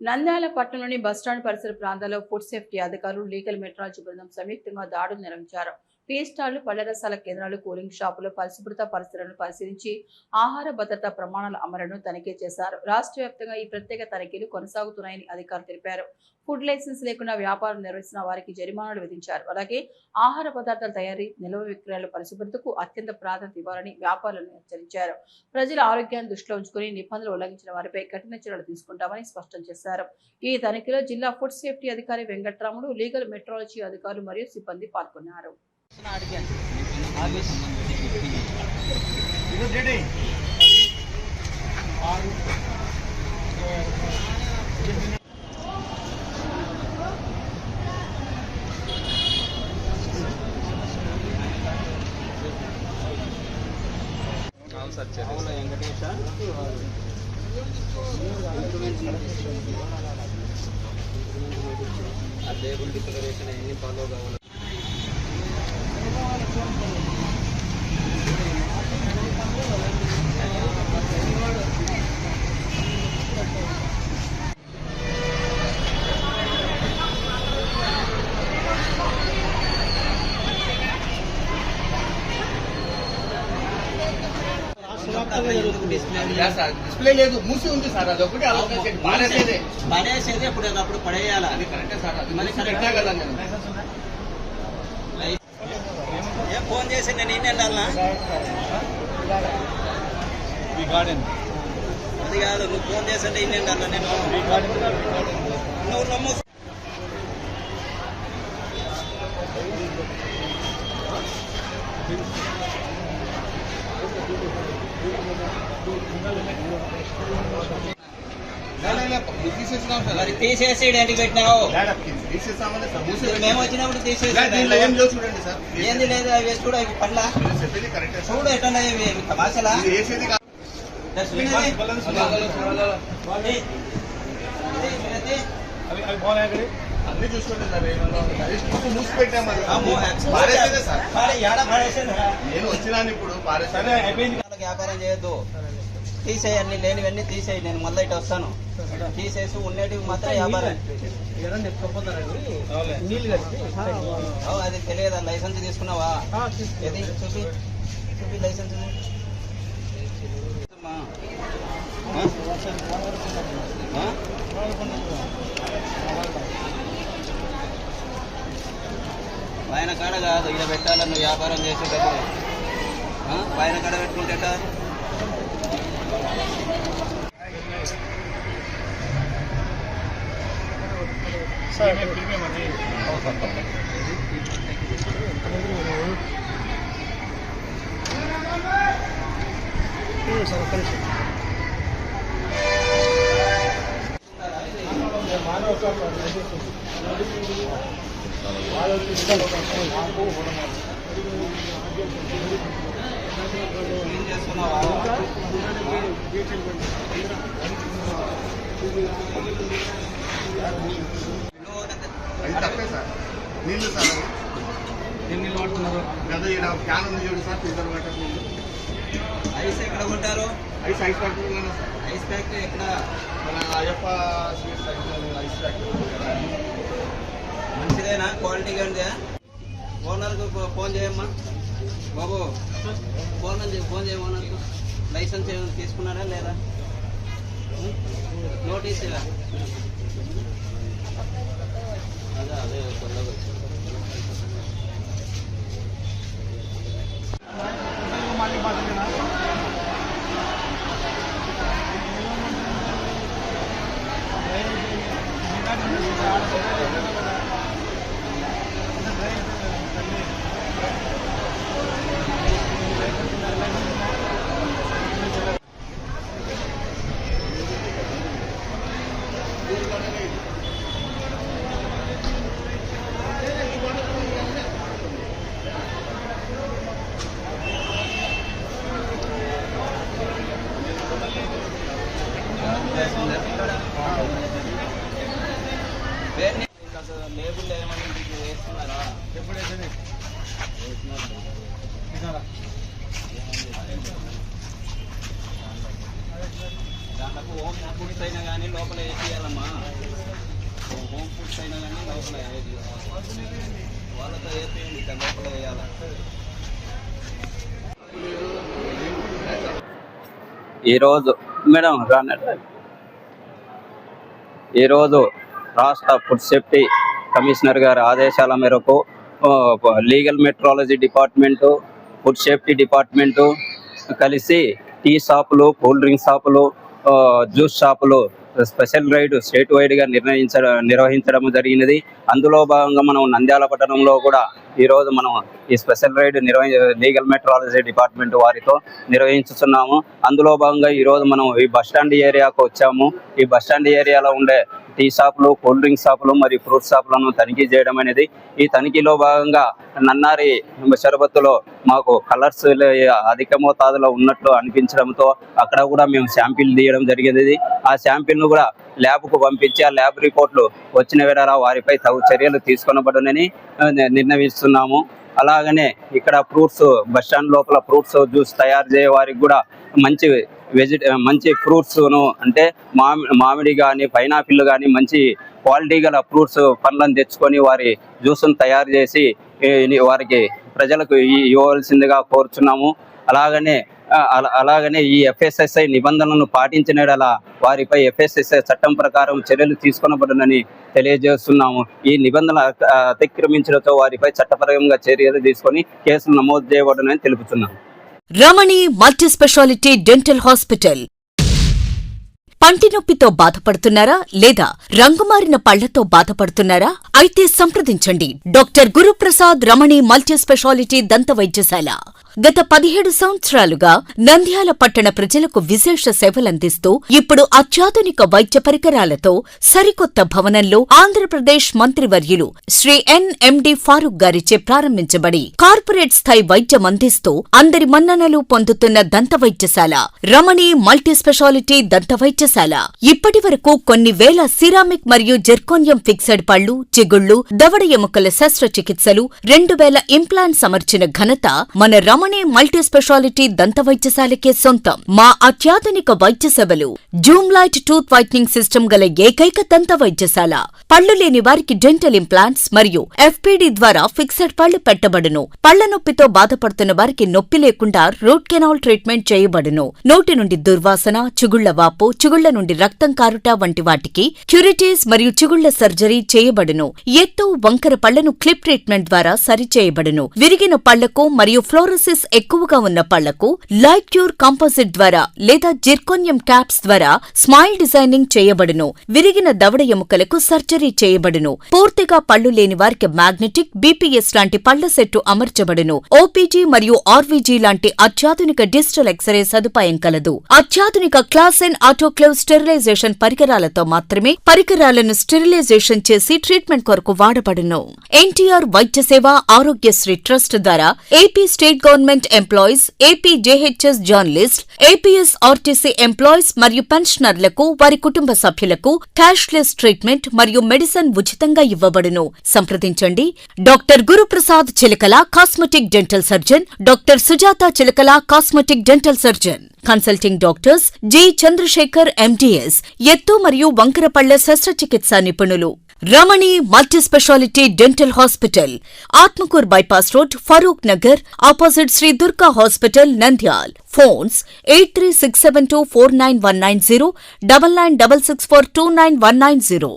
నంద్యాల పట్టణంలోని బస్టాండ్ పరిసర ప్రాంతాల్లో ఫుడ్ సేఫ్టీ అధికారులు లీగల్ మెట్రాలజీ బృందం సంయుక్తంగా దాడులు నిర్వహించారు. టీ స్టాళ్లు, పళ్ల రసాల కేంద్రాలు, కూలింగ్ షాపులు, పరిశుభ్రత పరిస్థితులను పరిశీలించి ఆహార భద్రతా ప్రమాణాల అమలును తనిఖీ చేశారు. రాష్ట్ర వ్యాప్తంగా ఈ ప్రత్యేక తనిఖీలు కొనసాగుతున్నాయని అధికారులు తెలిపారు. ఫుడ్ లైసెన్స్ లేకుండా వ్యాపారం నిర్వహిస్తున్న వారికి జరిమానాలు విధించారు. అలాగే ఆహార పదార్థాల తయారీ, నిల్వ విక్రయాల పరిశుభ్రతకు అత్యంత ప్రాధాన్యత ఇవ్వాలని వ్యాపారులను హెచ్చరించారు. ప్రజల ఆరోగ్యాన్ని దృష్టిలో ఉంచుకుని నిబంధనలు ఉల్లంఘించిన వారిపై కఠిన చర్యలు తీసుకుంటామని స్పష్టం చేశారు. ఈ తనిఖీలో జిల్లా ఫుడ్ సేఫ్టీ అధికారి వెంకట్రాముడు, లీగల్ మెట్రాలజీ అధికారులు మరియు సిబ్బంది పాల్గొన్నారు. లేబుల్ డిక్లరేషన్ ఎన్ని ఫాలో కావాలి. డిస్ప్లే లేదు, మూసి ఉంది సార్. అది ఒకటి పడేసేది అప్పుడు పడేయాలా? అది కరెక్టే సార్. అది మరి కరెక్టే కదా. నేను ఏం ఫోన్ చేసి నేను ఏం వెళ్ళాలా? అది కాదు, నువ్వు ఫోన్ చేసింటే ఏం వెళ్ళాలా? నేను నువ్వు నమ్ము. తీసేసి ఏంటి పెట్టినావు? మేము వచ్చినప్పుడు తీసేసి ఏంది లేదు. అవి చూడ పండ్ల చూడు ఎట్లా తమాషలా. అన్ని చూసుకోండి. మూసి పెట్టాము. నేను వచ్చినాను ఇప్పుడు. వ్యాపారం చేయొద్దు, తీసేయండి. లేనివన్నీ తీసేయి. నేను మళ్ళీ ఇటు వస్తాను. తీసేసి ఉండేటివి మాత్రం వ్యాపారం. అది తెలియదా? లైసెన్స్ తీసుకున్నావా? ఏది చూపి లైసెన్స్. పైన కాడ కాదు, ఇక్కడ పెట్టాలని నువ్వు వ్యాపారం చేసేటప్పుడు. పైన కాడ పెట్టుకుంటే చేసుకున్నావా? అది తప్పే సార్. నీళ్ళు సార్, నీళ్ళు వాడుతున్నారు కదా. క్యాన్ ఉంది చూడు సార్, ఫిల్టర్ వాటర్ నీళ్ళు. ఐస్ ఎక్కడ కొంటారు? Ice factory sir. Ice factory ఎక్కడ? మన అయ్యప్ప స్వీట్స్ ఐస్ ఫ్యాక్టరీ. మంచిదేనా? క్వాలిటీగా ఉందా? ఓనర్కు ఫోన్ చేయమ్మా బాబు. ఫోన్ చేయ ఓనర్కు. లైసెన్స్ ఏమైనా తీసుకున్నారా లేదా? నోటీస్ అదే కొత్తగా వచ్చింది. లేబుల్ ఏమని వేస్తున్నారా? ఎప్పుడు దాంట్లో ఓం ఫుడ్స్ అయినా కానీ లోపల వేసేయాలమ్మా. వాళ్ళతో వేపేయండి, ఇక్కడ లోపల వేయాలా. ఈరోజు రాష్ట్ర ఫుడ్ సేఫ్టీ కమిషనర్ గారి ఆదేశాల మేరకు legal metrology department, food safety department కలిసి టీ షాపులు, కూల్ డ్రింక్ షాపులు, జ్యూస్ షాపులు స్పెషల్ రైడ్ స్టేట్ వైడ్గా నిర్వహించడం జరిగినది. అందులో భాగంగా మనం నంద్యాల పట్టణంలో కూడా ఈరోజు మనం ఈ special raid legal metrology department వారితో నిర్వహించుతున్నాము. అందులో భాగంగా ఈరోజు మనం ఈ బస్టాండ్ ఏరియాకు వచ్చాము. ఈ బస్టాండ్ ఏరియాలో ఉండే టీ షాపులు, కూల్ డ్రింక్ షాపులు మరియు ఫ్రూట్ షాపులను తనిఖీ చేయడం అనేది. ఈ తనిఖీలో భాగంగా నన్నారి షరబత్తులో మాకు కలర్స్ అధిక మోతాదులో ఉన్నట్లు అనిపించడంతో అక్కడ కూడా మేము శాంపిల్ తీయడం జరిగింది. ఆ శాంపిల్ను కూడా ల్యాబ్కు పంపించి ఆ ల్యాబ్ రిపోర్ట్లు వచ్చిన వేళ వారిపై తగు చర్యలు తీసుకొనబడునని నిర్ణయిస్తున్నాము. అలాగనే ఇక్కడ ఫ్రూట్స్ బస్టాండ్ లోపల ఫ్రూట్స్ జ్యూస్ తయారు చేసే వారికి కూడా మంచి ఫ్రూట్స్ను అంటే మామిడి కానీ, పైనాపిల్ కానీ మంచి క్వాలిటీ గల ఫ్రూట్స్ పండ్లను తెచ్చుకొని వారి జ్యూస్ను తయారు చేసి వారికి ప్రజలకు ఇవ్వవలసిందిగా కోరుచున్నాము. అలాగనే ఈ FSSI నిబంధనలను పాటించిన వారిపై FSSI చట్టం ప్రకారం చర్యలు తీసుకొనబడునని తెలియజేస్తున్నాము. ఈ నిబంధనలు అతిక్రమించడంతో వారిపై చట్టపరంగా చర్యలు తీసుకొని కేసులు నమోదు చేయబడునని తెలుపుతున్నాము. రమణి మల్టీ స్పెషాలిటీ డెంటల్ హాస్పిటల్. పంటి నొప్పితో బాధపడుతున్నారా లేదా రంగుమారిన పళ్లతో బాధపడుతున్నారా? అయితే సంప్రదించండి డాక్టర్ గురుప్రసాద్ రమణి మల్టీ స్పెషాలిటీ దంత వైద్యశాల. గత 17 సంవత్సరాలుగా నంద్యాల పట్టణ ప్రజలకు విశేష సేవలందిస్తూ ఇప్పుడు అత్యాధునిక వైద్య పరికరాలతో సరికొత్త భవనంలో ఆంధ్రప్రదేశ్ మంత్రివర్యులు శ్రీ NMD ఫారూక్ గారిచే ప్రారంభించబడి కార్పొరేట్ స్థాయి వైద్యం అందిస్తూ అందరి మన్ననలు పొందుతున్న దంత వైద్యశాల రమణి మల్టీ స్పెషాలిటీ దంత వైద్యశాల ఇప్పటి వరకు కొన్ని వేల సిరామిక్ మరియు జెర్కోనియం ఫిక్సెడ్ పళ్లు, చిగుళ్లు, దవడ ఎముకల శస్త్రచికిత్సలు, 2000 ఇంప్లాంట్స్ అమర్చిన ఘనత మన రమణి మల్టీ స్పెషాలిటీ దంత వైద్యశాలకే సొంతం. మా అత్యాధునిక వైద్య సేవలు Zoom light tooth whitening system గల ఏకైక దంత వైద్యశాల. పళ్లు లేని వారికి డెంటల్ ఇంప్లాంట్స్ మరియు FPD ద్వారా ఫిక్సెడ్ పళ్లు పెట్టబడును. పళ్ల నొప్పితో బాధపడుతున్న వారికి నొప్పి లేకుండా రూట్ కెనాల్ ట్రీట్మెంట్ చేయబడును. నోటి నుండి దుర్వాసన, చిగుళ్ల వాపు, చిగుళ్ల నుండి రక్తం కారుట వంటి వాటికి క్యూరిటీస్ మరియు చిగుళ్ల సర్జరీ చేయబడును. ఎత్తు, వంకర పళ్లను క్లిప్ ట్రీట్మెంట్ ద్వారా సరిచేయబడును. విరిగిన పళ్లకు మరియు ఫ్లోరోసిస్ ఎక్కువగా ఉన్న పళ్లకు లైట్ క్యూర్ కాంపోజిట్ ద్వారా లేదా జిర్కోనియం క్యాప్స్ ద్వారా స్మైల్ డిజైనింగ్ చేయబడును. విరిగిన దవడ ఎముకలకు సర్జరీ చేయబడును. పూర్తిగా పళ్లు లేని వారికి మ్యాగ్నెటిక్, BPS లాంటి పళ్ల సెట్టు అమర్చబడును. OPG మరియు RVG లాంటి అత్యాధునిక డిజిటల్ ఎక్స్రే సదుపాయం కలదు. అత్యాధునిక క్లాస్ N ఆటోక్లేవ్ స్టెరిలైజేషన్ పరికరాలతో మాత్రమే పరికరాలను స్టెరిలైజేషన్ చేసి ట్రీట్మెంట్ కొరకు వాడబడును. NTR వైద్య సేవ ఆరోగ్యశ్రీ ట్రస్ట్ ద్వారా AP state government employees, AP JHS journalist, APS RTC employees మరియు పెన్షనర్లకు వారి కుటుంబ సభ్యులకు క్యాష్లెస్ ట్రీట్మెంట్ మరియు మెడిసిన్ ఉచితంగా ఇవ్వబడును. సంప్రదించండి doctor Guruprasad Chilakala cosmetic dental surgeon, doctor Sujatha Chilakala cosmetic dental surgeon. Consulting doctors G Chandrasekhar MDS, ఎత్తు మరియు వంకర పళ్ల శస్త్రచికిత్స నిపుణులు. Ramani multi speciality dental hospital, Atmakur bypass road, Farooq Nagar, opposite Sri Durga hospital, Nandyal. Phones 8367249190, 9966429190.